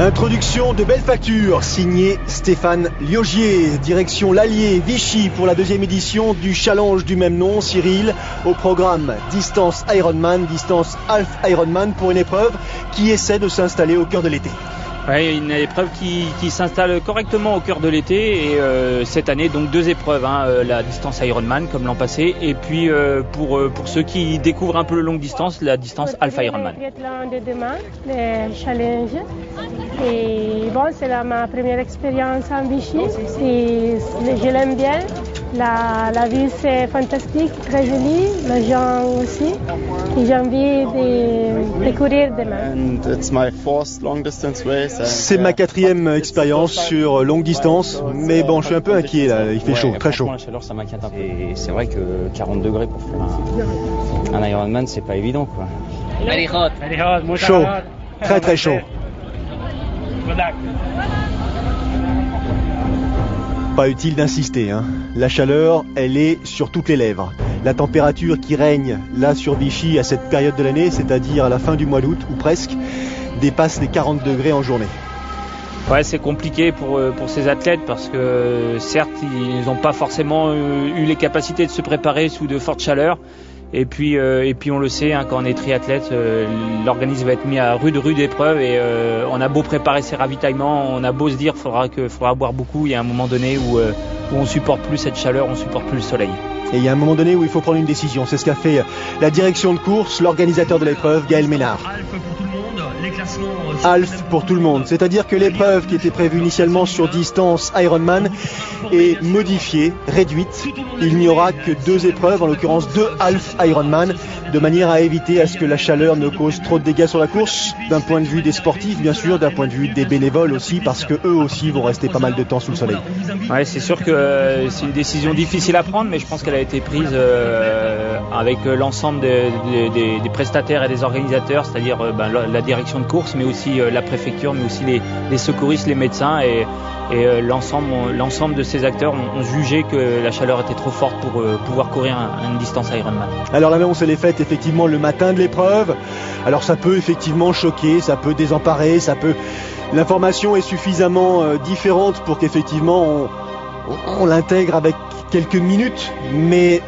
Introduction de belle facture, signé Stéphane Liogier, direction l'Allier Vichy pour la deuxième édition du challenge du même nom, Cyril. Au programme distance Ironman, distance Half Ironman pour une épreuve qui essaie de s'installer au cœur de l'été. Oui, une épreuve qui s'installe correctement au cœur de l'été et cette année donc deux épreuves, la distance Ironman comme l'an passé et puis pour ceux qui découvrent un peu le longue distance, la distance Half Ironman. Le demain, le challenge. Et bon, c'est ma première expérience en Vichy et je l'aime bien. La ville c'est fantastique, très jolie, les gens aussi. Et j'ai envie de courir demain. C'est ma quatrième expérience sur longue distance, mais bon, je suis un peu inquiet là, il fait chaud, très chaud. La chaleur, ça m'inquiète un peu. C'est vrai que 40 degrés pour faire un Ironman, c'est pas évident, quoi. Chaud, très très chaud. Pas utile d'insister, La chaleur, elle est sur toutes les lèvres. La température qui règne là sur Vichy à cette période de l'année, c'est-à-dire à la fin du mois d'août ou presque, dépasse les 40 degrés en journée. Ouais, c'est compliqué pour ces athlètes parce que certes, ils n'ont pas forcément eu les capacités de se préparer sous de fortes chaleurs. Et puis on le sait, quand on est triathlète, l'organisme va être mis à rude épreuve et on a beau préparer ses ravitaillements, on a beau se dire faudra boire beaucoup, il y a un moment donné où on supporte plus cette chaleur, on supporte plus le soleil. Et il y a un moment donné où il faut prendre une décision. C'est ce qu'a fait la direction de course, l'organisateur de l'épreuve, Gaël Ménard. Half pour tout le monde. C'est-à-dire que l'épreuve qui était prévue initialement sur distance Ironman est modifiée, réduite. Il n'y aura que deux épreuves, en l'occurrence deux Half Ironman, de manière à éviter à ce que la chaleur ne cause trop de dégâts sur la course, d'un point de vue des sportifs bien sûr, d'un point de vue des bénévoles aussi, parce que eux aussi vont rester pas mal de temps sous le soleil. Ouais, c'est sûr que c'est une décision difficile à prendre, mais je pense qu'elle a été prise avec l'ensemble des prestataires et des organisateurs, c'est-à-dire la direction de course, mais aussi la préfecture, mais aussi les secouristes, les médecins et l'ensemble de ces acteurs ont jugé que la chaleur était trop forte pour pouvoir courir une distance Ironman. Alors l'annonce elle est faite effectivement le matin de l'épreuve. Alors ça peut effectivement choquer, ça peut désemparer, l'information est suffisamment différente pour qu'effectivement on l'intègre avec quelques minutes, mais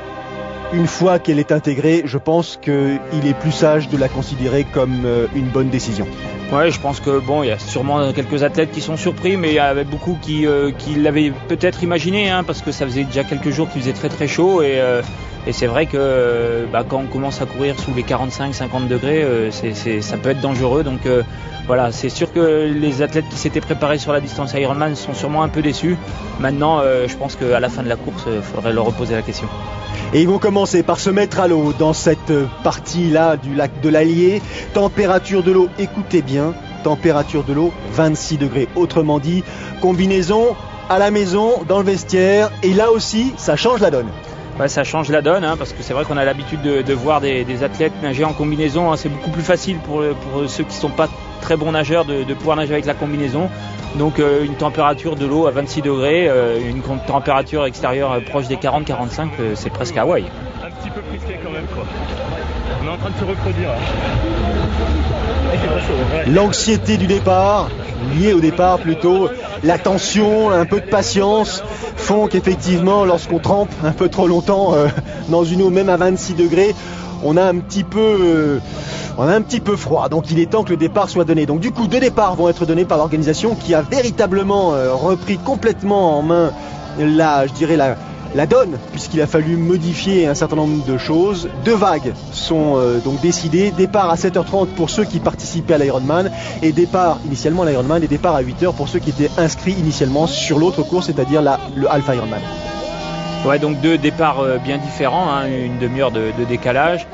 une fois qu'elle est intégrée, je pense qu'il est plus sage de la considérer comme une bonne décision. Ouais, je pense que il y a sûrement quelques athlètes qui sont surpris, mais il y avait beaucoup qui l'avaient peut-être imaginé, parce que ça faisait déjà quelques jours qu'il faisait très très chaud et c'est vrai que quand on commence à courir sous les 45-50 degrés, ça peut être dangereux. Donc voilà, c'est sûr que les athlètes qui s'étaient préparés sur la distance Ironman sont sûrement un peu déçus. Maintenant, je pense qu'à la fin de la course, il faudrait leur reposer la question. Et ils vont commencer par se mettre à l'eau dans cette partie-là du lac de l'Allier. Température de l'eau, écoutez bien, température de l'eau 26 degrés. Autrement dit, combinaison à la maison, dans le vestiaire. Et là aussi, ça change la donne. Ouais, ça change la donne, parce que c'est vrai qu'on a l'habitude de voir des athlètes nager en combinaison. C'est beaucoup plus facile pour ceux qui ne sont pas très bons nageurs de pouvoir nager avec la combinaison. Donc une température de l'eau à 26 degrés, une température extérieure proche des 40-45, c'est presque Hawaï. Un petit peu frisqué quand même, quoi. On est en train de se reproduire. L'anxiété du départ, liée au départ plutôt, la tension, un peu de patience font qu'effectivement lorsqu'on trempe un peu trop longtemps dans une eau même à 26 degrés, on a un petit peu froid, donc il est temps que le départ soit donné. Donc du coup, deux départs vont être donnés par l'organisation qui a véritablement repris complètement en main la donne, puisqu'il a fallu modifier un certain nombre de choses. Deux vagues sont donc décidées. Départ à 7h30 pour ceux qui participaient à l'Ironman et départ initialement à l'Ironman et départ à 8h pour ceux qui étaient inscrits initialement sur l'autre course, c'est-à-dire le Half Ironman. Ouais, donc deux départs bien différents, une demi-heure de décalage.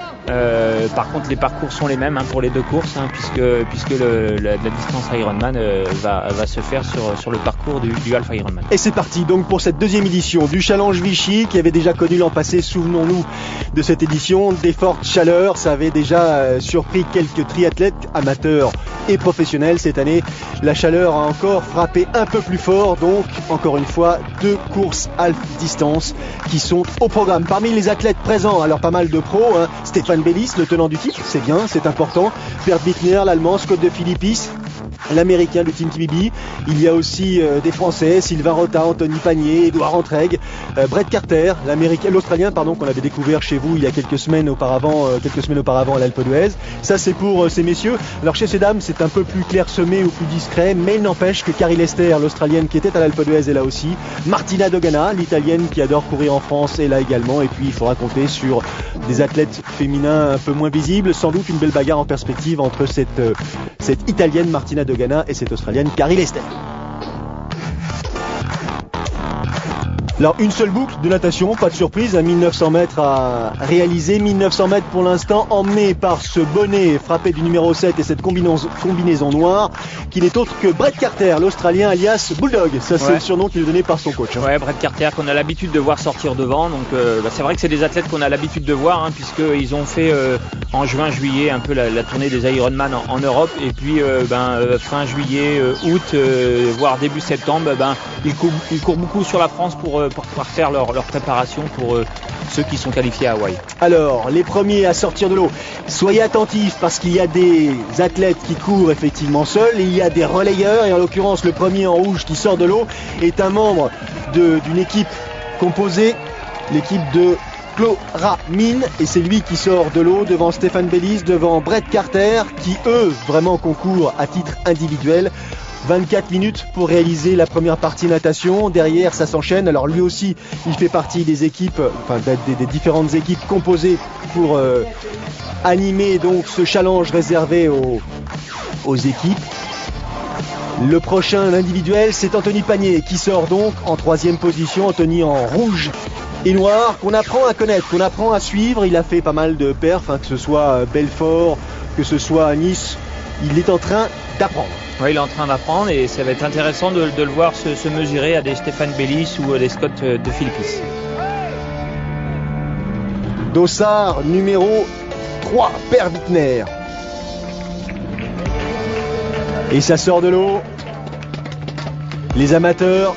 Par contre, les parcours sont les mêmes pour les deux courses, puisque la distance Ironman va se faire sur le parcours du Half Ironman. Et c'est parti donc pour cette deuxième édition du Challenge Vichy, qui avait déjà connu l'an passé, souvenons-nous de cette édition, des fortes chaleurs. Ça avait déjà surpris quelques triathlètes, amateurs et professionnels. Cette année, la chaleur a encore frappé un peu plus fort, donc encore une fois, deux courses half distance qui sont au programme. Parmi les athlètes présents, alors pas mal de pros, Stéphane Bellis, le tenant du titre, c'est bien, c'est important. Bert Bittner, l'Allemand, Scott de Philippis, l'américain du Team TBB. Il y a aussi des Français, Sylvain Rota, Anthony Pagnier, Edouard Entraigues, Brett Carter, l'Australien qu'on avait découvert chez vous il y a quelques semaines auparavant à l'Alpe d'Huez. Ça c'est pour ces messieurs. Alors chez ces dames c'est un peu plus clairsemé ou plus discret, mais il n'empêche que Carrie Lester, l'Australienne qui était à l'Alpe d'Huez, est là aussi. Martina Dogana, l'Italienne qui adore courir en France, est là également. Et puis il faudra compter sur des athlètes féminins un peu moins visibles. Sans doute une belle bagarre en perspective entre cette Italienne Martina Dogana et cette Australienne Carrie Lester. Alors une seule boucle de natation, pas de surprise, à 1900 mètres à réaliser, 1900 mètres pour l'instant, emmené par ce bonnet frappé du numéro 7 et cette combinaison noire, qui n'est autre que Brett Carter, l'Australien alias Bulldog. Ça c'est le surnom qu'il est donné par son coach. Ouais, Brett Carter qu'on a l'habitude de voir sortir devant, donc c'est vrai que c'est des athlètes qu'on a l'habitude de voir, puisqu'ils ont fait en juin-juillet un peu la tournée des Ironman en Europe, et puis fin juillet, août, voire début septembre, ils courent beaucoup sur la France pour pouvoir faire leur préparation pour ceux qui sont qualifiés à Hawaï. Alors, les premiers à sortir de l'eau, soyez attentifs parce qu'il y a des athlètes qui courent effectivement seuls et il y a des relayeurs, et en l'occurrence le premier en rouge qui sort de l'eau est un membre d'une équipe composée, l'équipe de Clara Mine, et c'est lui qui sort de l'eau devant Stéphane Bellis, devant Brett Carter qui eux vraiment concourent à titre individuel. 24 minutes pour réaliser la première partie natation. Derrière, ça s'enchaîne. Alors lui aussi, il fait partie des équipes, des différentes équipes composées pour animer donc ce challenge réservé aux équipes. Le prochain individuel, c'est Anthony Pagnier qui sort donc en 3e position. Anthony en rouge et noir, qu'on apprend à connaître, qu'on apprend à suivre. Il a fait pas mal de perfs, que ce soit à Belfort, que ce soit à Nice. Il est en train d'apprendre. Oui, il est en train d'apprendre et ça va être intéressant de le voir se mesurer à des Stéphane Bellis ou à des Scott de Philippis. Dossard numéro 3, Per Wittner. Et ça sort de l'eau. Les amateurs,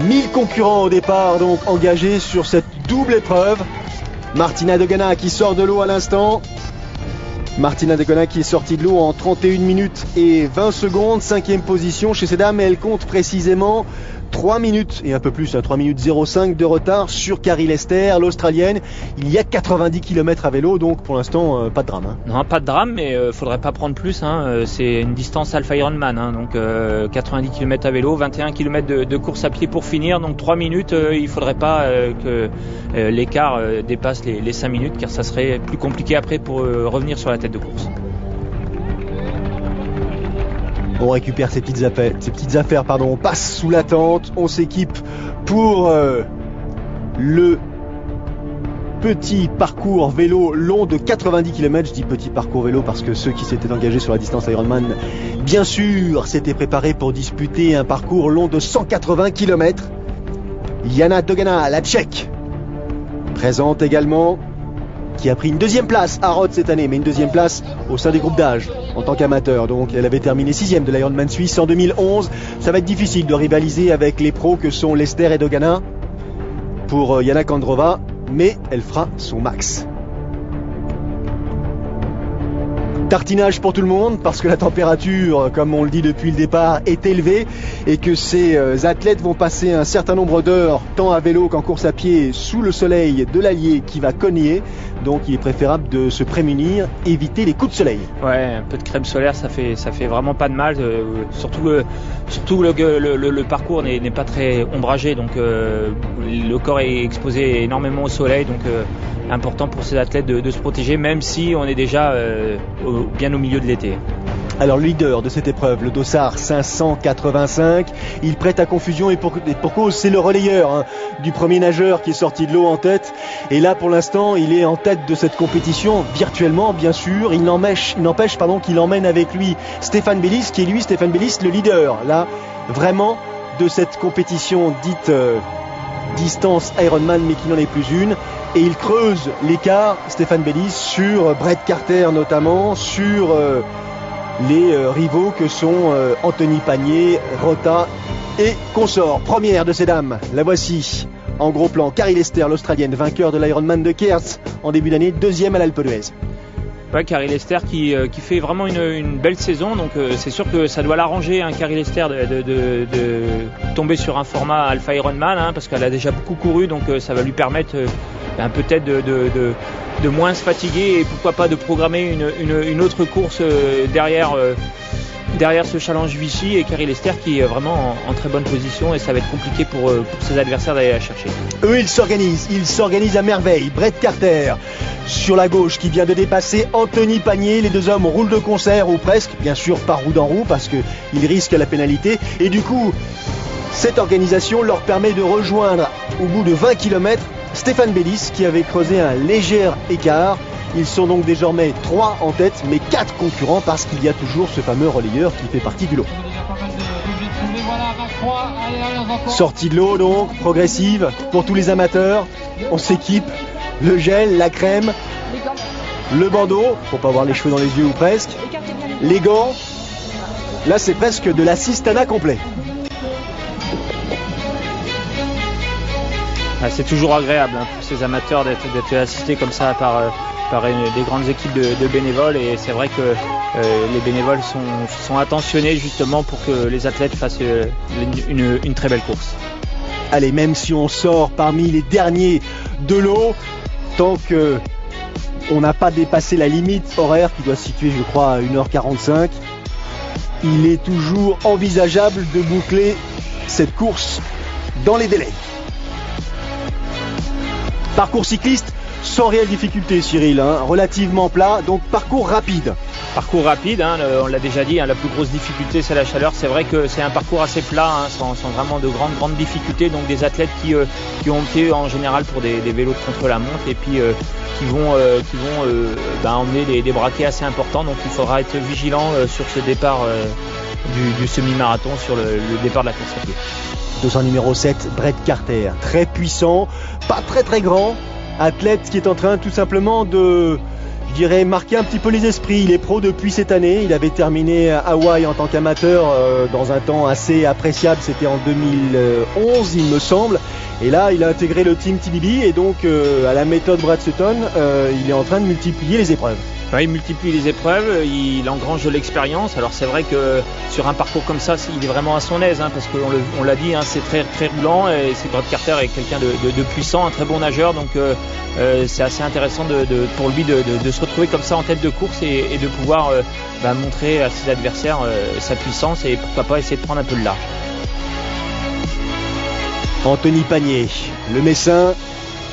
1000 concurrents au départ donc engagés sur cette double épreuve. Martina Dogana qui sort de l'eau à l'instant. Martina Dogana qui est sortie de l'eau en 31 minutes et 20 secondes, 5e position chez ces dames, et elle compte précisément 3 minutes et un peu plus, 3 minutes 05 de retard sur Carrie Lester, l'Australienne. Il y a 90 km à vélo, donc pour l'instant pas de drame. Non, pas de drame, mais faudrait pas prendre plus. C'est une distance Alpha Ironman, donc 90 km à vélo, 21 km de course à pied pour finir, donc 3 minutes. Il faudrait pas que l'écart dépasse les 5 minutes, car ça serait plus compliqué après pour revenir sur la tête de course. On récupère ces petites affaires, on passe sous la tente, on s'équipe pour le petit parcours vélo long de 90 km. Je dis petit parcours vélo parce que ceux qui s'étaient engagés sur la distance Ironman, bien sûr, s'étaient préparés pour disputer un parcours long de 180 km. Jana Dogana, la Tchèque, présente également, qui a pris une 2e place à Rhodes cette année, mais une 2e place au sein des groupes d'âge en tant qu'amateur. Donc elle avait terminé 6e de l'Ironman Suisse en 2011. Ça va être difficile de rivaliser avec les pros que sont Lester et Dogana pour Jana Kandrova, mais elle fera son max. Tartinage pour tout le monde parce que la température, comme on le dit depuis le départ, est élevée et que ces athlètes vont passer un certain nombre d'heures tant à vélo qu'en course à pied sous le soleil de l'Allier qui va cogner. Donc il est préférable de se prémunir, éviter les coups de soleil. Ouais, un peu de crème solaire, ça fait vraiment pas de mal. Surtout le parcours n'est pas très ombragé, donc le corps est exposé énormément au soleil, donc important pour ces athlètes de se protéger, même si on est déjà bien au milieu de l'été. Alors le leader de cette épreuve, le Dossard 585, il prête à confusion et pour cause, c'est le relayeur du premier nageur qui est sorti de l'eau en tête. Et là pour l'instant il est en tête de cette compétition, virtuellement bien sûr. Il n'empêche qu'il emmène avec lui Stéphane Bellis, qui est lui, Stéphane Bellis, le leader là vraiment de cette compétition dite distance Ironman, mais qui n'en est plus une. Et il creuse l'écart, Stéphane Bellis, sur Brett Carter notamment, sur les rivaux que sont Anthony Pagnier, Rota et consorts. Première de ces dames, la voici en gros plan, Carrie Lester, l'Australienne, vainqueur de l'Ironman de Cairns en début d'année, 2e à l'Alpe d'Huez. Ouais, Carrie Lester qui fait vraiment une belle saison, donc c'est sûr que ça doit l'arranger, hein, Carrie Lester, de tomber sur un format Alpha Ironman, hein, parce qu'elle a déjà beaucoup couru, donc ça va lui permettre peut-être de moins se fatiguer et pourquoi pas de programmer une autre course derrière ce challenge Vichy, et Carrie Lester qui est vraiment en très bonne position, et ça va être compliqué pour ses adversaires d'aller la chercher. Eux, ils s'organisent à merveille. Brett Carter sur la gauche qui vient de dépasser Anthony Pagnier. Les deux hommes roulent de concert, ou presque, bien sûr pas roue dans roue parce qu'ils risquent la pénalité, et du coup cette organisation leur permet de rejoindre au bout de 20 km Stéphane Bellis qui avait creusé un léger écart. Ils sont donc désormais 3 en tête, mais 4 concurrents, parce qu'il y a toujours ce fameux relayeur qui fait partie du lot. Sortie de l'eau donc, progressive, pour tous les amateurs. On s'équipe, le gel, la crème, le bandeau, pour pas avoir les cheveux dans les yeux ou presque, les gants. Là c'est presque de l'assistanat complet. C'est toujours agréable, hein, pour ces amateurs d'être assistés comme ça par des grandes équipes de bénévoles, et c'est vrai que les bénévoles sont attentionnés justement pour que les athlètes fassent une très belle course. Allez, même si on sort parmi les derniers de l'eau, tant qu'on n'a pas dépassé la limite horaire qui doit se situer, je crois, à 1h45, il est toujours envisageable de boucler cette course dans les délais. Parcours cycliste sans réelle difficulté, Cyril, hein, relativement plat, donc parcours rapide. Parcours rapide, hein, on l'a déjà dit, hein, la plus grosse difficulté c'est la chaleur. C'est vrai que c'est un parcours assez plat, hein, sans vraiment de grandes difficultés, donc des athlètes qui ont opté en général pour des vélos de contre-la-montre, et puis qui vont emmener des braquets assez importants, donc il faudra être vigilant sur ce départ du semi-marathon, sur le départ de la course à pied. 200 numéro 7, Brett Carter, très puissant, pas très grand, athlète qui est en train tout simplement de, je dirais, marquer un petit peu les esprits. Il est pro depuis cette année, il avait terminé à Hawaï en tant qu'amateur dans un temps assez appréciable, c'était en 2011 il me semble, et là il a intégré le team TBB, et donc à la méthode Brad Sutton, il est en train de multiplier les épreuves. Ouais, il multiplie les épreuves, il engrange de l'expérience. Alors c'est vrai que sur un parcours comme ça, il est vraiment à son aise, hein, parce qu'on l'a dit, hein, c'est très roulant, et Brett Carter est quelqu'un de puissant, un très bon nageur, donc c'est assez intéressant pour lui de se retrouver comme ça en tête de course, et de pouvoir montrer à ses adversaires sa puissance, et pourquoi pas essayer de prendre un peu de large. Anthony Pagnier, le Messin,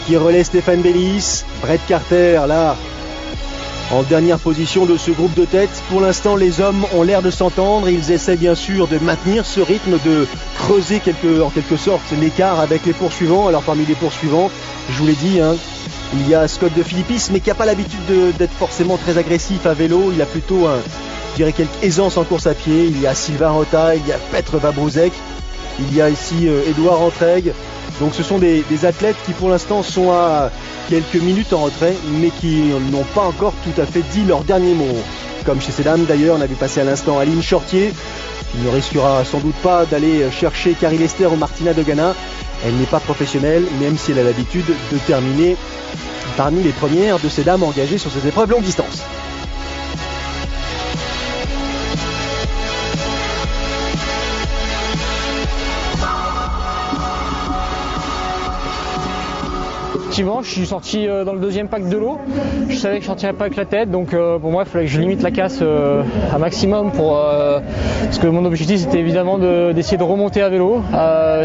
qui relaie Stéphane Bellis. Brett Carter là en dernière position de ce groupe de tête. Pour l'instant, les hommes ont l'air de s'entendre. Ils essaient bien sûr de maintenir ce rythme, de creuser en quelque sorte l'écart avec les poursuivants. Alors parmi les poursuivants, je vous l'ai dit, hein, il y a Scott de Philippis, mais qui n'a pas l'habitude d'être forcément très agressif à vélo. Il a plutôt, quelque aisance en course à pied. Il y a Sylvain Rota, il y a Petr Vabruzek, il y a ici Édouard Entraigues. Donc ce sont des athlètes qui pour l'instant sont à quelques minutes en retrait, mais qui n'ont pas encore tout à fait dit leur dernier mot. Comme chez ces dames d'ailleurs, on a vu passer à l'instant Aline Chortier, qui ne risquera sans doute pas d'aller chercher Carrie Lester ou Martina Dogana. Elle n'est pas professionnelle, même si elle a l'habitude de terminer parmi les premières de ces dames engagées sur ces épreuves longue distance. Je suis sorti dans le deuxième pack de l'eau. Je savais que je sortirais pas avec la tête, donc pour moi il fallait que je limite la casse à maximum parce que mon objectif c'était évidemment d'essayer de remonter à vélo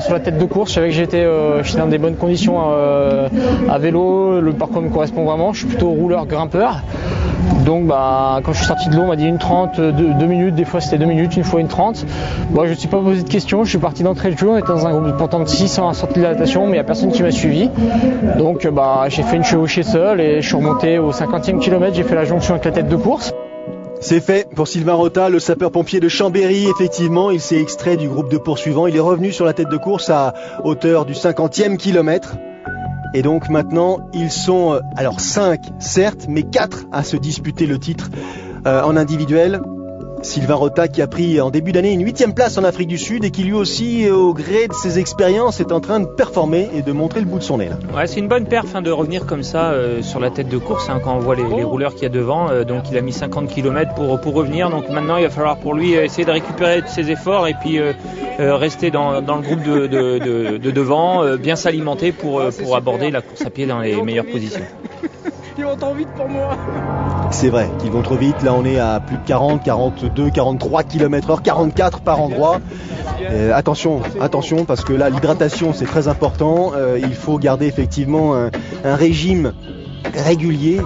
sur la tête de course. Je savais que j'étais dans des bonnes conditions à vélo, le parcours me correspond vraiment, je suis plutôt rouleur grimpeur. Donc quand je suis sorti de l'eau, on m'a dit 1:30, 2 minutes, des fois c'était 2 minutes, une fois 1:30. Moi je ne me suis pas posé de questions, je suis parti d'entrée de jeu, on était dans un groupe pourtant de 600 à sortie de l'adaptation, mais il n'y a personne qui m'a suivi. Donc j'ai fait une chevauchée seule et je suis remonté au 50e kilomètre, j'ai fait la jonction avec la tête de course. C'est fait pour Sylvain Rota, le sapeur-pompier de Chambéry. Effectivement, il s'est extrait du groupe de poursuivants, il est revenu sur la tête de course à hauteur du 50e kilomètre. Et donc maintenant, ils sont 5 certes, mais 4 à se disputer le titre en individuel. Sylvain Rota qui a pris en début d'année une 8e place en Afrique du Sud et qui lui aussi, au gré de ses expériences, est en train de performer et de montrer le bout de son nez. Là. Ouais, c'est une bonne perf de revenir comme ça sur la tête de course quand on voit les rouleurs qu'il y a devant. Donc il a mis 50 km pour revenir. Donc maintenant il va falloir pour lui essayer de récupérer ses efforts et puis rester dans le groupe de devant, bien s'alimenter pour aborder la course à pied dans les meilleures positions. Ils vont trop vite pour moi. C'est vrai qu'ils vont trop vite. Là, on est à plus de 40, 42, 43 km/h, 44 par endroit. Attention, parce que là, l'hydratation, c'est très important. Il faut garder effectivement un régime régulier,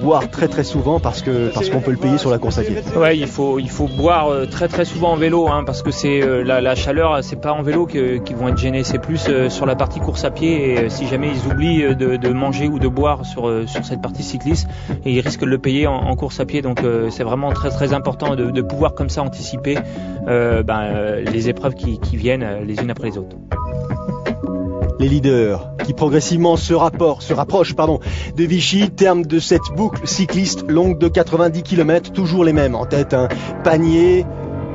boire très très souvent parce qu'on peut le payer sur la course à pied. Ouais, il faut boire très très souvent en vélo parce que c'est la chaleur, c'est pas en vélo qu'ils vont être gênés, c'est plus sur la partie course à pied et si jamais ils oublient de manger ou de boire sur cette partie cycliste, et ils risquent de le payer en course à pied. Donc c'est vraiment très très important de pouvoir comme ça anticiper les épreuves qui viennent les unes après les autres. Les leaders qui progressivement se rapprochent de Vichy, terme de cette boucle cycliste longue de 90 km, toujours les mêmes. En tête, Panier,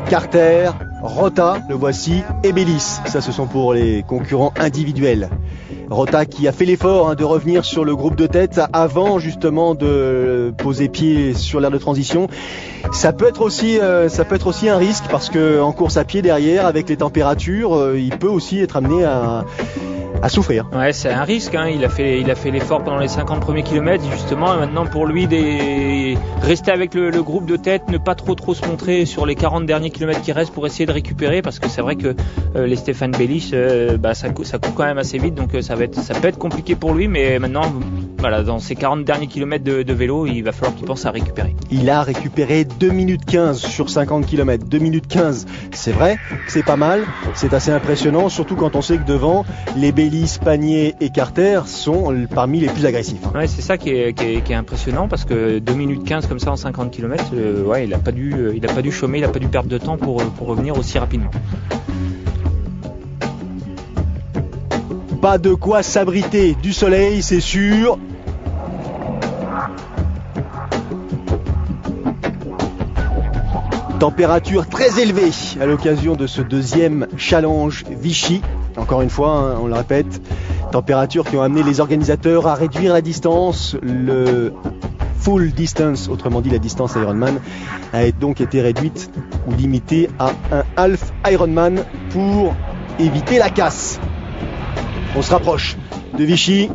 Carter, Rota, le voici, et Bellis. Ça, ce sont pour les concurrents individuels. Rota qui a fait l'effort de revenir sur le groupe de tête avant justement de poser pied sur l'aire de transition. Ça peut être aussi un risque parce que en course à pied derrière, avec les températures, il peut aussi être amené à souffrir. Ouais, c'est un risque. Il a fait l'effort pendant les 50 premiers kilomètres justement. Et maintenant pour lui, rester avec le groupe de tête, ne pas trop se montrer sur les 40 derniers kilomètres qui restent pour essayer de récupérer, parce que c'est vrai que les Stéphane Bellis, ça court quand même assez vite, donc ça peut être compliqué pour lui. Mais maintenant, voilà, dans ces 40 derniers kilomètres de vélo, il va falloir qu'il pense à récupérer. Il a récupéré 2 minutes 15 sur 50 km. 2 minutes 15, c'est vrai, c'est pas mal, c'est assez impressionnant, surtout quand on sait que devant, les Bellis, Panier et Carter sont parmi les plus agressifs. Ouais, c'est ça qui est impressionnant, parce que 2 minutes 15 comme ça en 50 km, il a pas dû chômer, il a pas dû perdre de temps pour revenir aussi rapidement. Pas de quoi s'abriter du soleil, c'est sûr. Température très élevée à l'occasion de ce deuxième challenge Vichy. Encore une fois, on le répète, températures qui ont amené les organisateurs à réduire la distance. Le full distance, autrement dit la distance Ironman, a donc été réduite ou limitée à un half Ironman pour éviter la casse. On se rapproche de Vichy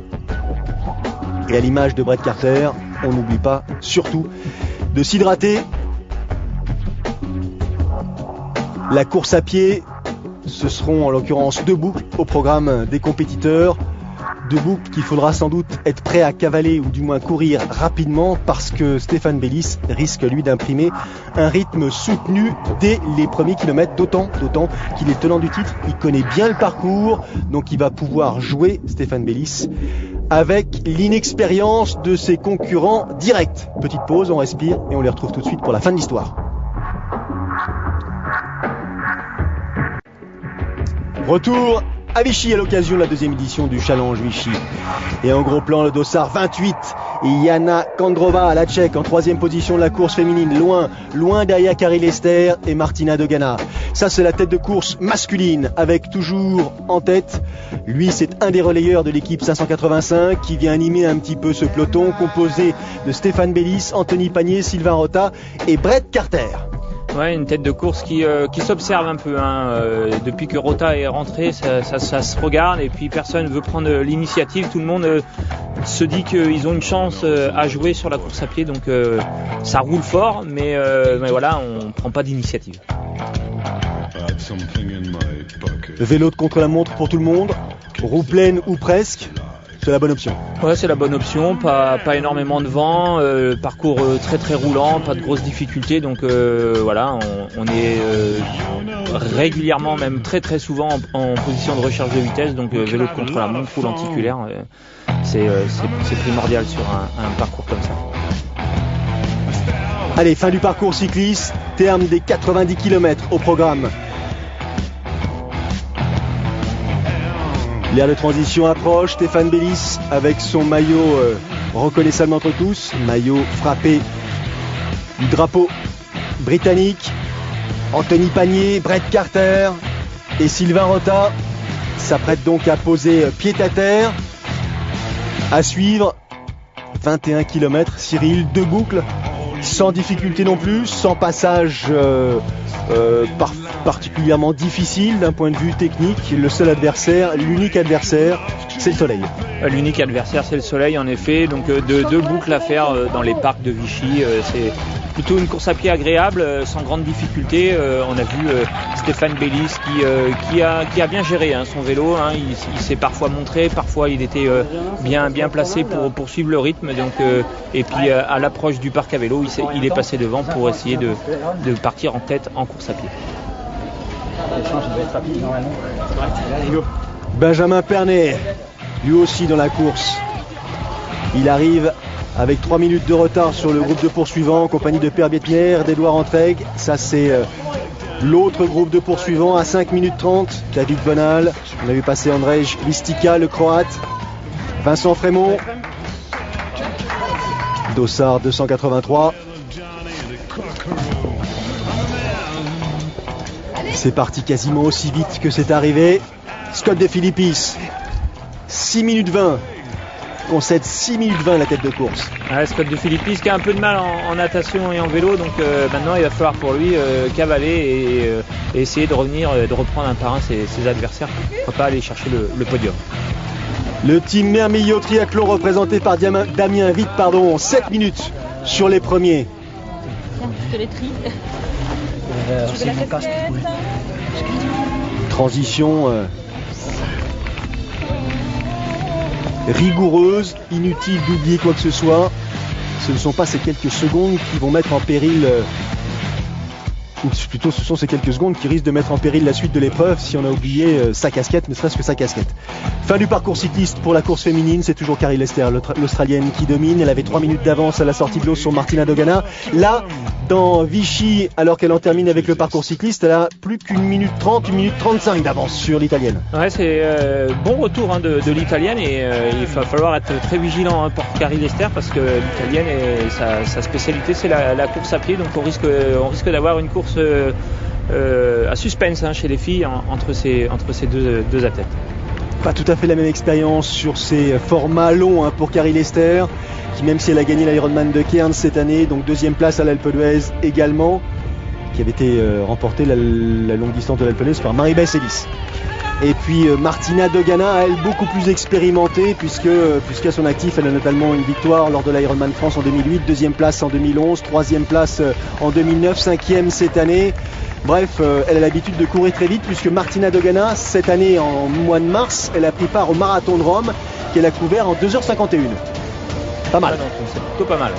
et à l'image de Brett Carter, on n'oublie pas surtout de s'hydrater. La course à pied, ce seront en l'occurrence 2 boucles au programme des compétiteurs. 2 boucles qu'il faudra sans doute être prêt à cavaler ou du moins courir rapidement, parce que Stéphane Bellis risque lui d'imprimer un rythme soutenu dès les premiers kilomètres, d'autant qu'il est tenant du titre, il connaît bien le parcours, donc il va pouvoir jouer, Stéphane Bellis, avec l'inexpérience de ses concurrents directs. Petite pause, on respire et on les retrouve tout de suite pour la fin de l'histoire. Retour à Vichy à l'occasion de la deuxième édition du Challenge Vichy. Et en gros plan, le dossard 28. Et Jana Kandrova, la Tchèque, en 3e position de la course féminine. Loin derrière Carrie Lester et Martina Dogana. Ça, c'est la tête de course masculine, avec toujours en tête. Lui, c'est un des relayeurs de l'équipe 585 qui vient animer un petit peu ce peloton composé de Stéphane Bellis, Anthony Panier, Sylvain Rota et Brett Carter. Ouais, une tête de course qui s'observe un peu. Depuis que Rota est rentré, ça se regarde et puis personne veut prendre l'initiative. Tout le monde se dit qu'ils ont une chance à jouer sur la course à pied. Donc ça roule fort, mais voilà, on prend pas d'initiative. Vélo de contre-la-montre pour tout le monde, roue pleine ou presque. C'est la bonne option. Ouais, c'est la bonne option, pas énormément de vent, parcours très très roulant, pas de grosses difficultés, donc voilà, on est régulièrement, même très très souvent en position de recherche de vitesse, donc vélo de contre-la-montre, roue lenticulaire, c'est primordial sur un parcours comme ça. Allez, fin du parcours cycliste, terme des 90 km au programme. L'aire de transition approche, Stéphane Bellis avec son maillot reconnaissable entre tous, maillot frappé du drapeau britannique. Anthony Pagnier, Brett Carter et Sylvain Rota s'apprêtent donc à poser pied à terre. À suivre, 21 km, Cyril, 2 boucles, sans difficulté non plus, sans passage particulièrement difficile d'un point de vue technique. Le seul adversaire, l'unique adversaire, c'est le soleil. L'unique adversaire, c'est le soleil, en effet. Donc deux boucles à faire dans les parcs de Vichy. C'est plutôt une course à pied agréable, sans grande difficulté. On a vu Stéphane Bellis qui a bien géré son vélo. Il s'est parfois montré, parfois il était bien placé pour poursuivre le rythme. Donc, et puis à l'approche du parc à vélo, il est passé devant pour essayer de partir en tête en course à pied. Benjamin Pernet, lui aussi dans la course. Il arrive avec 3 minutes de retard sur le groupe de poursuivants en compagnie de Per Bietner, d'Edouard Entreg. Ça c'est l'autre groupe de poursuivants à 5 minutes 30. David Bonal, on a vu passer Andrej Listica, le croate. Vincent Frémont. Dossard 283. C'est parti quasiment aussi vite que c'est arrivé. Scott De Philippis, 6 minutes 20. Concède 6 minutes 20 la tête de course. Scott De Philippis qui a un peu de mal en natation et en vélo, donc maintenant il va falloir pour lui cavaler et essayer de reprendre un par un ses adversaires. Pourquoi pas aller chercher le podium. Le team Mermillot Triathlon représenté par Damien Witt, 7 minutes sur les premiers. Je te les trie. Transition rigoureuse, inutile d'oublier quoi que ce soit. Ce ne sont pas ces quelques secondes qui vont mettre en péril, ou plutôt ce sont ces quelques secondes qui risquent de mettre en péril la suite de l'épreuve si on a oublié sa casquette, ne serait-ce que sa casquette. Fin du parcours cycliste pour la course féminine, c'est toujours Carrie Lester, l'Australienne, qui domine. Elle avait 3 minutes d'avance à la sortie de l'eau sur Martina Dogana. Là, dans Vichy, alors qu'elle en termine avec le parcours cycliste, elle a plus qu'une minute 30, 1 minute 35 d'avance sur l'Italienne. Ouais, c'est bon retour de l'Italienne et il va falloir être très vigilant pour Carrie Lester parce que l'Italienne, sa spécialité, c'est la course à pied, donc on risque d'avoir une course à suspense chez les filles entre ces deux athlètes. Pas tout à fait la même expérience sur ces formats longs pour Carrie Lester, qui même si elle a gagné l'Ironman de Cairns cette année, donc 2e place à l'Alpe d'Huez également, qui avait été remportée la longue distance de l'Alpe d'Huez par Marie-Beth Ellis. Et puis Martina Dogana, elle beaucoup plus expérimentée puisqu'à son actif elle a notamment une victoire lors de l'Ironman France en 2008, 2e place en 2011, 3e place en 2009, 5e cette année. Bref, elle a l'habitude de courir très vite puisque Martina Dogana, cette année en mois de mars, elle a pris part au marathon de Rome qu'elle a couvert en 2h51. Pas mal. C'est plutôt pas mal.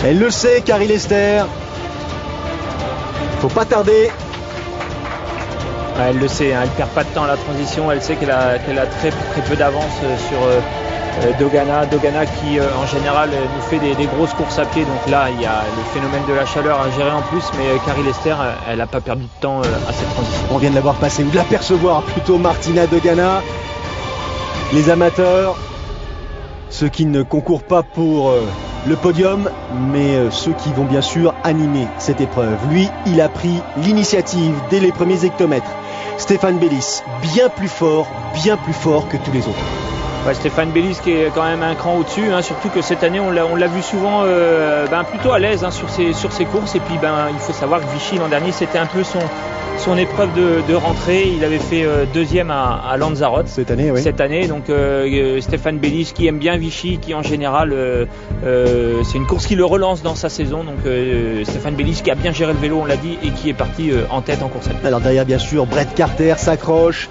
Elle le sait, Carrie Lester. Faut pas tarder. Elle le sait, elle perd pas de temps à la transition, elle sait qu'elle a très peu d'avance sur Dogana qui en général nous fait des grosses courses à pied, donc là il y a le phénomène de la chaleur à gérer en plus, mais Carrie Lester elle n'a pas perdu de temps à cette transition. On vient de la voir passer, ou de l'apercevoir plutôt, Martina Dogana. Les amateurs, ceux qui ne concourent pas pour le podium, mais ceux qui vont bien sûr animer cette épreuve. Lui, il a pris l'initiative dès les premiers hectomètres. Stéphane Bellis, bien plus fort que tous les autres. Ouais, Stéphane Bellis qui est quand même un cran au-dessus, surtout que cette année on l'a vu souvent plutôt à l'aise sur ses courses, et puis il faut savoir que Vichy l'an dernier c'était un peu son épreuve de rentrée. Il avait fait 2e à Lanzarote cette année, donc Stéphane Bellis qui aime bien Vichy, qui en général c'est une course qui le relance dans sa saison, donc Stéphane Bellis qui a bien géré le vélo, on l'a dit, et qui est parti en tête en course à pied. Alors derrière bien sûr Brett Carter s'accroche,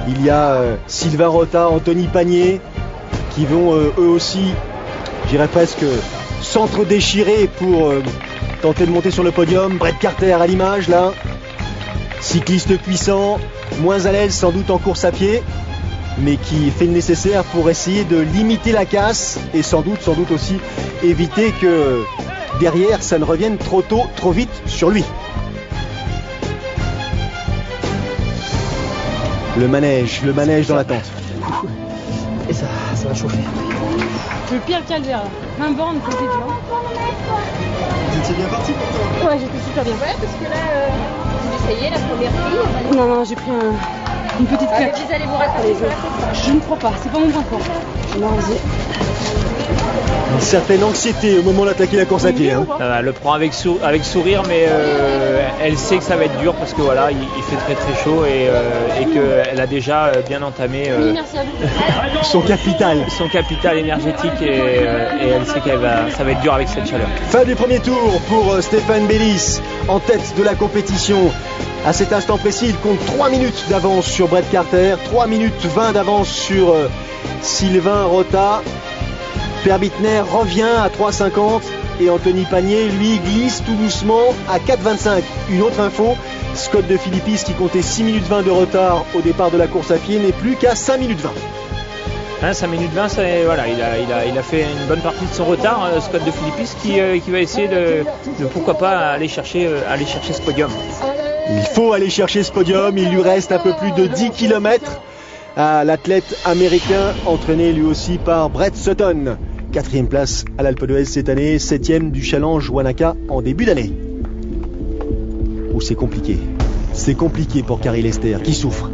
il y a Sylvain Rota, Anthony Pagnier qui vont eux aussi, je dirais presque, s'entre-déchirer pour tenter de monter sur le podium. Brett Carter à l'image là, cycliste puissant, moins à l'aise sans doute en course à pied, mais qui fait le nécessaire pour essayer de limiter la casse et sans doute aussi éviter que derrière ça ne revienne trop tôt, trop vite sur lui. Le manège dans l'attente. Et ça va chauffer. Le pire calvaire, là. 20 bornes, c'était dur. Vous étiez bien parti pourtant. Ouais, j'étais super bien. Ouais, parce que là, vous essayez la première fille. Non, j'ai pris une petite claque. Vous allez vous rattraper sur la côte. Je ne crois pas, c'est pas mon point fort. Je m'en vais. Une certaine anxiété au moment d'attaquer la course à pied. Hein. Elle le prend avec sourire, mais elle sait que ça va être dur parce que voilà, il fait très très chaud et qu'elle a déjà bien entamé Merci à vous. Son capital. son capital énergétique et elle sait ça va être dur avec cette chaleur. Fin du premier tour pour Stéphane Bellis en tête de la compétition. À cet instant précis, il compte 3 minutes d'avance sur Brett Carter, 3 minutes 20 d'avance sur Sylvain Rota. Per Bittner revient à 3,50 et Anthony Pagné, lui, glisse tout doucement à 4,25. Une autre info, Scott de Philippis qui comptait 6 minutes 20 de retard au départ de la course à pied n'est plus qu'à 5 minutes 20. Hein, 5 minutes 20, voilà, il a fait une bonne partie de son retard, Scott de Philippis, qui va essayer de pourquoi pas aller chercher ce podium. Il faut aller chercher ce podium, il lui reste un peu plus de 10 km à l'athlète américain entraîné lui aussi par Brett Sutton. 4e place à l'Alpe d'Huez cette année, 7e du Challenge Wanaka en début d'année. Où c'est compliqué. C'est compliqué pour Carrie Lester qui souffre.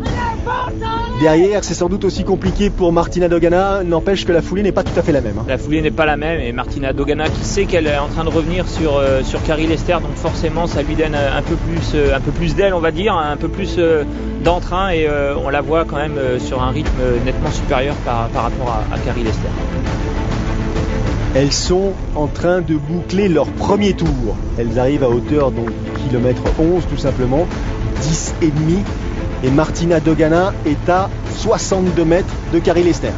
Derrière, c'est sans doute aussi compliqué pour Martina Dogana, n'empêche que la foulée n'est pas tout à fait la même. La foulée n'est pas la même et Martina Dogana qui sait qu'elle est en train de revenir sur Carrie Lester, donc forcément ça lui donne un peu plus d'aile, on va dire, un peu plus d'entrain et on la voit quand même sur un rythme nettement supérieur par rapport à Carrie Lester. Elles sont en train de boucler leur premier tour. Elles arrivent à hauteur donc du kilomètre 11 tout simplement, 10 et demi. Et Martina Dogana est à 62 mètres de Carrie Lester.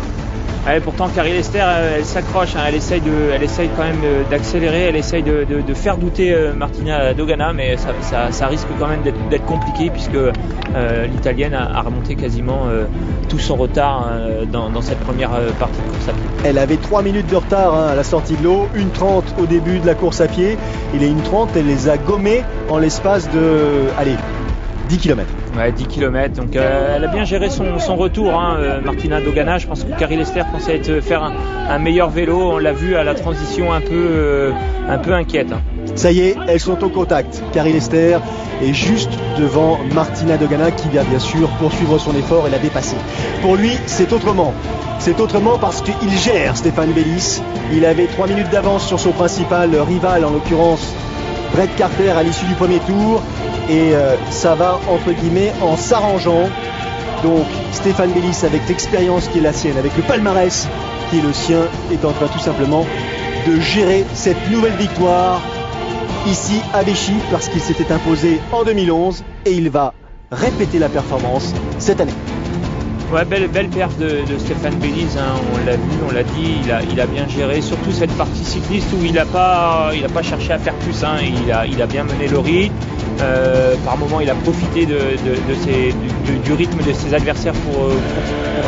Ouais, pourtant Carrie Lester elle s'accroche, hein, elle essaye quand même d'accélérer, elle essaye de faire douter Martina Dogana, mais ça risque quand même d'être compliqué puisque l'Italienne a remonté quasiment tout son retard dans cette première partie de course à pied. Elle avait 3 minutes de retard à la sortie de l'eau, 1:30 au début de la course à pied. Et les 1:30, elle les a gommées en l'espace de 10 km. Ouais, 10 km, donc elle a bien géré son retour, hein, Martina Dogana. Je pense que Carrie Lester pensait faire un meilleur vélo, on l'a vu à la transition un peu inquiète. Hein. Ça y est, elles sont au contact. Carrie Lester est juste devant Martina Dogana qui va bien sûr poursuivre son effort et la dépasser. Pour lui, c'est autrement. C'est autrement parce qu'il gère Stéphane Bellis. Il avait 3 minutes d'avance sur son principal rival, en l'occurrence Brett Carter à l'issue du premier tour. Et ça va entre guillemets en s'arrangeant. Donc Stéphane Bellis, avec l'expérience qui est la sienne, avec le palmarès qui est le sien, est en train tout simplement de gérer cette nouvelle victoire ici à Vichy, parce qu'il s'était imposé en 2011 et il va répéter la performance cette année. Ouais, belle perf de Stéphane Bellis, hein, on l'a vu, on l'a dit, il a bien géré, surtout cette partie cycliste où il n'a pas cherché à faire plus, hein, il a bien mené le rythme. Par moment il a profité du rythme de ses adversaires pour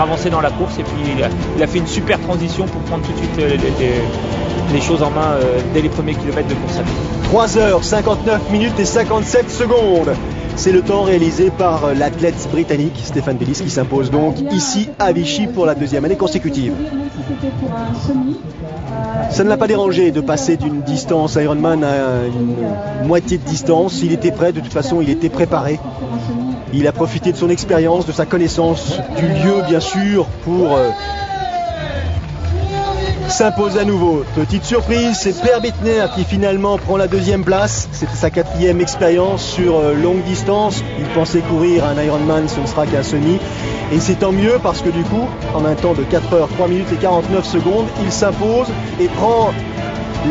avancer dans la course et puis il a fait une super transition pour prendre tout de suite les choses en main dès les premiers kilomètres de course à pied. 3h59 minutes et 57 secondes. C'est le temps réalisé par l'athlète britannique Stéphane Bellis qui s'impose donc ici à Vichy pour la 2e année consécutive. Ça ne l'a pas dérangé de passer d'une distance Ironman à une moitié de distance. Il était prêt, de toute façon il était préparé. Il a profité de son expérience, de sa connaissance du lieu bien sûr pour s'impose à nouveau. Petite surprise, c'est Per Bittner qui finalement prend la 2e place. C'était sa 4e expérience sur longue distance. Il pensait courir un Ironman, ce ne sera qu'un semi. Et c'est tant mieux parce que du coup, en un temps de 4h, 3 minutes et 49 secondes, il s'impose et prend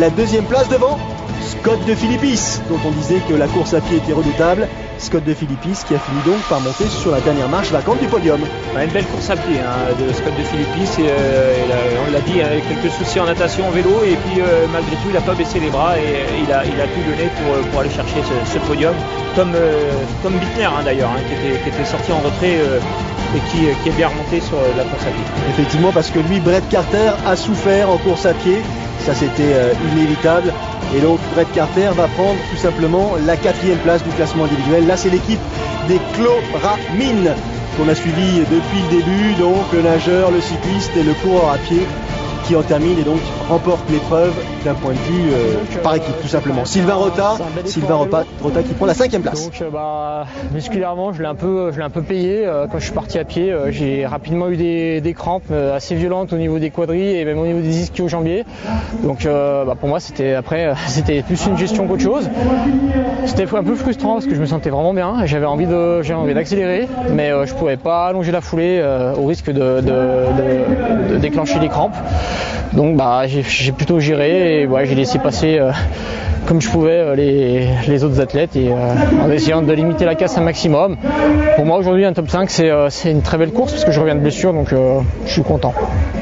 la 2e place devant Scott de Philippis, dont on disait que la course à pied était redoutable. Scott de Philippis qui a fini donc par monter sur la dernière marche vacante du podium. Ouais, une belle course à pied hein, de Scott de Philippis, on l'a dit, il avait quelques soucis en natation, en vélo, et puis malgré tout il n'a pas baissé les bras et il a tout donné pour aller chercher ce podium, comme Bittner hein, d'ailleurs, hein, qui était sorti en retrait et qui est bien remonté sur la course à pied. Effectivement, parce que lui, Brett Carter, a souffert en course à pied, ça c'était inévitable. Et donc Brett Carter va prendre tout simplement la 4e place du classement individuel. Là c'est l'équipe des Chloramines qu'on a suivi depuis le début, donc le nageur, le cycliste et le coureur à pied qui en termine et donc remporte l'épreuve d'un point de vue par équipe tout simplement. Sylvain Rota qui prend la 5e place. Donc musculairement je l'ai un peu payé. Quand je suis parti à pied, j'ai rapidement eu des crampes assez violentes au niveau des quadrilles et même au niveau des ischio-jambiers. Donc pour moi c'était plus une gestion qu'autre chose. C'était un peu frustrant parce que je me sentais vraiment bien, j'avais envie d'accélérer, mais je pouvais pas allonger la foulée au risque de déclencher des crampes. Donc j'ai plutôt géré et j'ai laissé passer comme je pouvais les autres athlètes et en essayant de limiter la casse un maximum. Pour moi aujourd'hui un top 5 c'est une très belle course parce que je reviens de blessure, donc je suis content.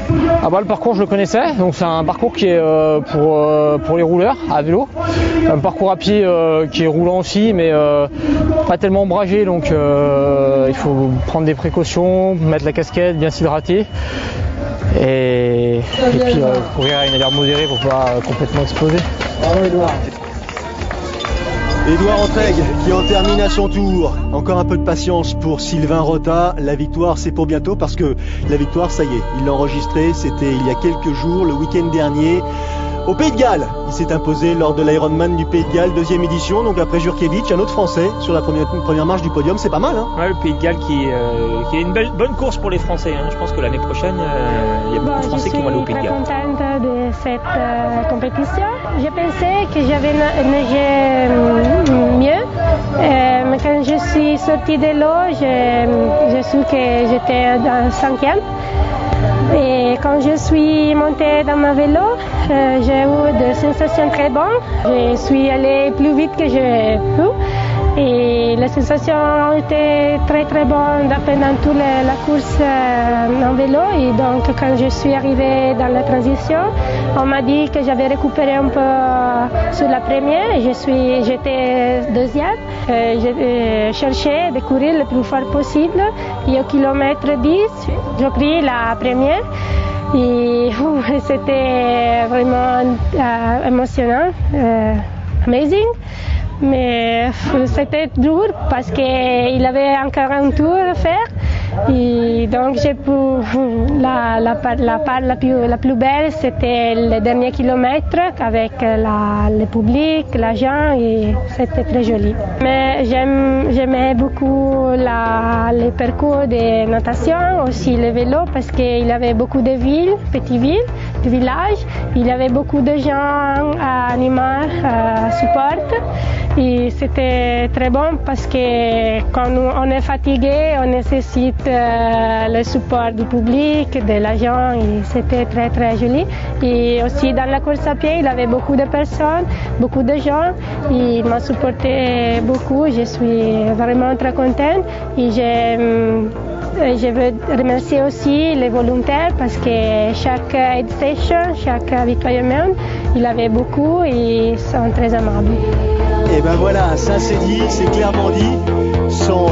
Le parcours je le connaissais, donc c'est un parcours qui est pour les rouleurs à vélo, un parcours à pied qui est roulant aussi mais pas tellement ombragé, donc il faut prendre des précautions, mettre la casquette, bien s'hydrater. Et puis courir à une allure modérée pour pas complètement exploser. Édouard Entraigues qui en termine à son tour. Encore un peu de patience pour Sylvain Rota. La victoire c'est pour bientôt parce que la victoire ça y est, il l'a enregistrée, c'était il y a quelques jours, le week-end dernier. Au Pays de Galles, il s'est imposé lors de l'Ironman du Pays de Galles, 2e édition, donc après Jurkiewicz, un autre Français sur la première marche du podium, c'est pas mal hein. Ouais, le Pays de Galles qui est une bonne course pour les Français, hein. Je pense que l'année prochaine, il y a beaucoup de Français qui vont aller au Pays de Galles. Je suis très contente de cette compétition. Je pensais que j'avais nagé mieux, mais quand je suis sortie de l'eau, je suis que j'étais dans 5e. Et quand je suis montée dans ma vélo, j'ai eu des sensations très bonnes. Je suis allée plus vite que j'ai pu. Et les sensations ont été très très bonnes pendant toute la course en vélo. Et donc quand je suis arrivée dans la transition, on m'a dit que j'avais récupéré un peu sur la première. J'étais 2e. J'ai cherché de courir le plus fort possible. Et au kilomètre 10, j'ai pris la première. Et c'était vraiment émotionnant, amazing. Mais c'était dur parce qu'il avait encore un tour à faire. Et donc j'ai pu, la part la plus belle, c'était le dernier kilomètre avec le public, la gens, et c'était très joli. Mais j'aimais beaucoup le parcours de natation, aussi le vélo, parce qu'il y avait beaucoup de villes, petites villes, de villages. Il y avait beaucoup de gens animaux support. Et c'était très bon parce que quand on est fatigué, on nécessite le support du public, de l'agent, et c'était très très joli. Et aussi dans la course à pied, il y avait beaucoup de personnes, beaucoup de gens, ils m'ont supporté beaucoup. Je suis vraiment très contente et je veux remercier aussi les volontaires parce que chaque aid station, chaque avituallement, il y avait beaucoup et ils sont très amables. Et ben voilà, ça c'est dit, c'est clairement dit, sans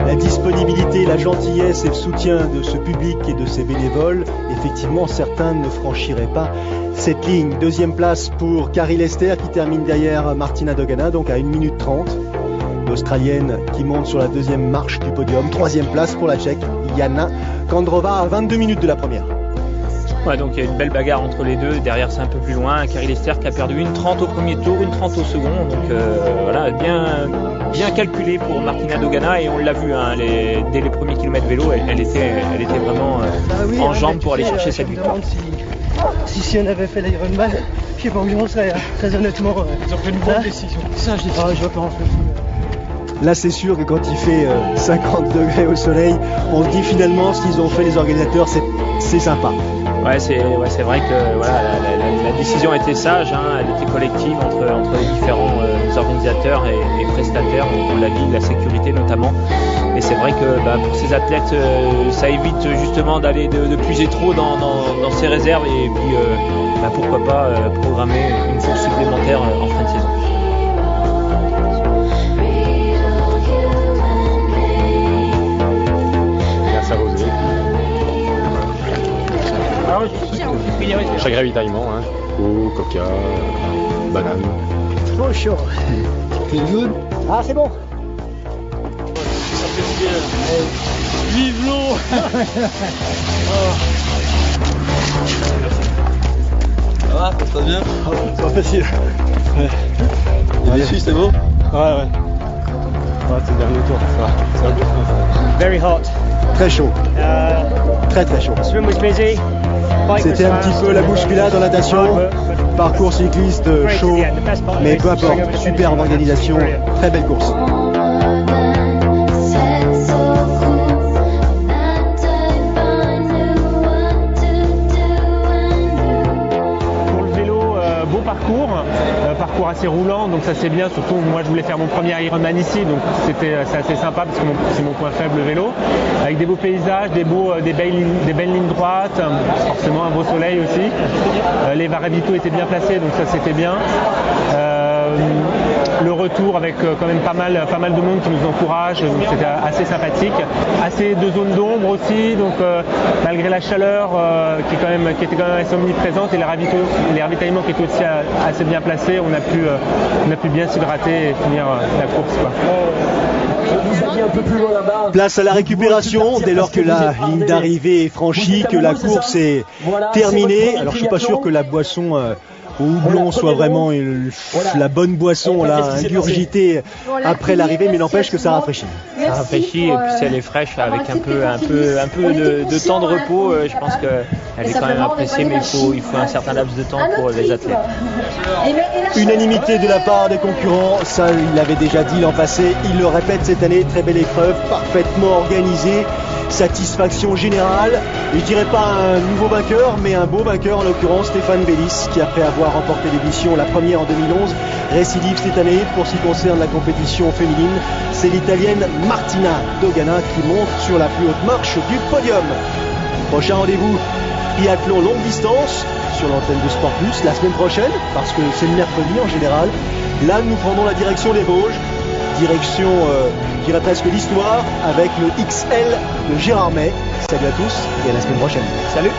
la disponibilité, la gentillesse et le soutien de ce public et de ces bénévoles, effectivement certains ne franchiraient pas cette ligne. 2e place pour Carrie Lester qui termine derrière Martina Dogana, donc à 1 minute 30. L'Australienne qui monte sur la 2e marche du podium. 3e place pour la Tchèque, Jana Kandrova à 22 minutes de la première. Ouais, donc il y a une belle bagarre entre les deux. Derrière, c'est un peu plus loin. Carrie Lester qui a perdu 1:30 au premier tour, 1:30 au second. Donc voilà, bien calculé pour Martina Dogana. Et on l'a vu, hein, dès les premiers kilomètres vélo, elle était vraiment en jambes pour aller chercher cette victoire. Si on avait fait l'Ironman, je sais pas où j'en serais, très honnêtement. Ils ont fait une bonne décision. Ça, je vois pas en fait. Là, c'est sûr que quand il fait 50 degrés au soleil, on se dit finalement ce qu'ils ont fait les organisateurs, c'est sympa. Ouais, c'est vrai que voilà, la décision était sage, hein, elle était collective entre les différents organisateurs et prestataires, on l'a dit, la sécurité notamment. Et c'est vrai que pour ces athlètes, ça évite justement d'aller de puiser trop dans ces réserves et puis pourquoi pas programmer une course supplémentaire en fin de saison. Chaque ravitaillement, hein. Eau, coca, banane. Trop chaud. C'est good. Ah, c'est bon. Ça fait du bien. Vive l'eau. Ça va, ça se passe bien? C'est pas facile. Ouais. Il y a des Suisses, c'est beau? Ouais. Ouais, c'est le dernier tour, ça va. Very hot. Très chaud. Très chaud. Swim was busy. C'était un petit peu la bousculade en natation. Parcours cycliste chaud, mais peu importe. Superbe organisation, très belle course. Parcours assez roulant, donc ça c'est bien, surtout moi je voulais faire mon premier Ironman ici, donc c'est assez sympa parce que c'est mon point faible, le vélo, avec des beaux paysages, des belles lignes droites, forcément un beau soleil aussi, les Varavito étaient bien placés, donc ça c'était bien. Le retour avec quand même pas mal de monde qui nous encourage, donc c'était assez sympathique. Assez de zones d'ombre aussi, donc malgré la chaleur qui était quand même assez omniprésente et les ravitaillements qui étaient aussi assez bien placés, on a pu bien s'hydrater et finir la course, quoi. Place à la récupération dès lors que la ligne d'arrivée est franchie, que la course est terminée. Alors je suis pas sûr que la boisson au houblon soit vraiment la bonne boisson là, ingurgitée après l'arrivée, mais n'empêche que ça rafraîchit. Ça rafraîchit et puis si elle est fraîche avec un peu de temps de repos, je pense qu'elle est quand même appréciée, mais il faut un certain laps de temps pour les athlètes. Unanimité de la part des concurrents, ça il l'avait déjà dit l'an passé, il le répète cette année, très belle épreuve, parfaitement organisée, satisfaction générale, et je dirais pas un nouveau vainqueur, mais un beau vainqueur en l'occurrence Stéphane Bellis, qui après avoir remporté l'édition, la première en 2011, récidive cette année pour ce qui concerne la compétition féminine, c'est l'italienne Martina Dogana qui monte sur la plus haute marche du podium. Prochain rendez-vous, biathlon longue distance, sur l'antenne de Sport Plus la semaine prochaine, parce que c'est le mercredi en général. Là, nous prendrons la direction des Vosges, direction, je dirais presque l'histoire, avec le XL de Gérard May. Salut à tous et à la semaine prochaine. Salut.